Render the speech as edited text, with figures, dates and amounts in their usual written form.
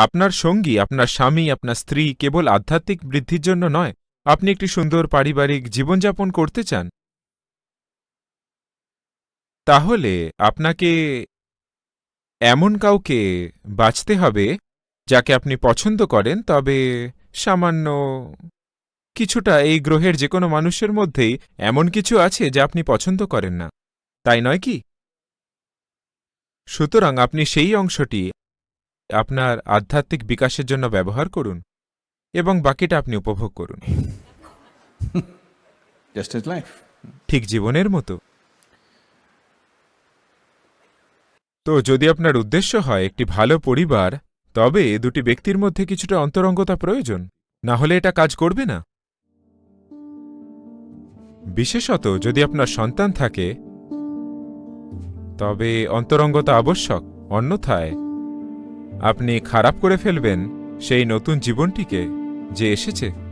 আপনার সঙ্গী, আপনার স্বামী, আপনার স্ত্রী কেবল আধ্যাত্মিক বৃদ্ধির জন্য নয়, আপনি একটি সুন্দর পারিবারিক জীবনযাপন করতে চান, তাহলে আপনাকে এমন কাউকে বাছতে হবে যাকে আপনি পছন্দ করেন, তবে সামান্য কিছুটা এই গ্রহের যে কোনো মানুষের মধ্যেই এমন কিছু আছে যা আপনি পছন্দ করেন না, তাই নয় কি? সুতরাং আপনি সেই অংশটি আপনার আধ্যাত্মিক বিকাশের জন্য ব্যবহার করুন এবং বাকিটা আপনি উপভোগ করুন, Just as life. ঠিক জীবনের মতো। তো যদি আপনার উদ্দেশ্য হয় একটি ভালো পরিবার, তবে দুটি ব্যক্তির মধ্যে কিছুটা অন্তরঙ্গতা প্রয়োজন, না হলে এটা কাজ করবে না। বিশেষত যদি আপনার সন্তান থাকে, তবে অন্তরঙ্গতা আবশ্যক, অন্যথায় আপনি খারাপ করে ফেলবেন সেই নতুন জীবনটিকে যে এসেছে।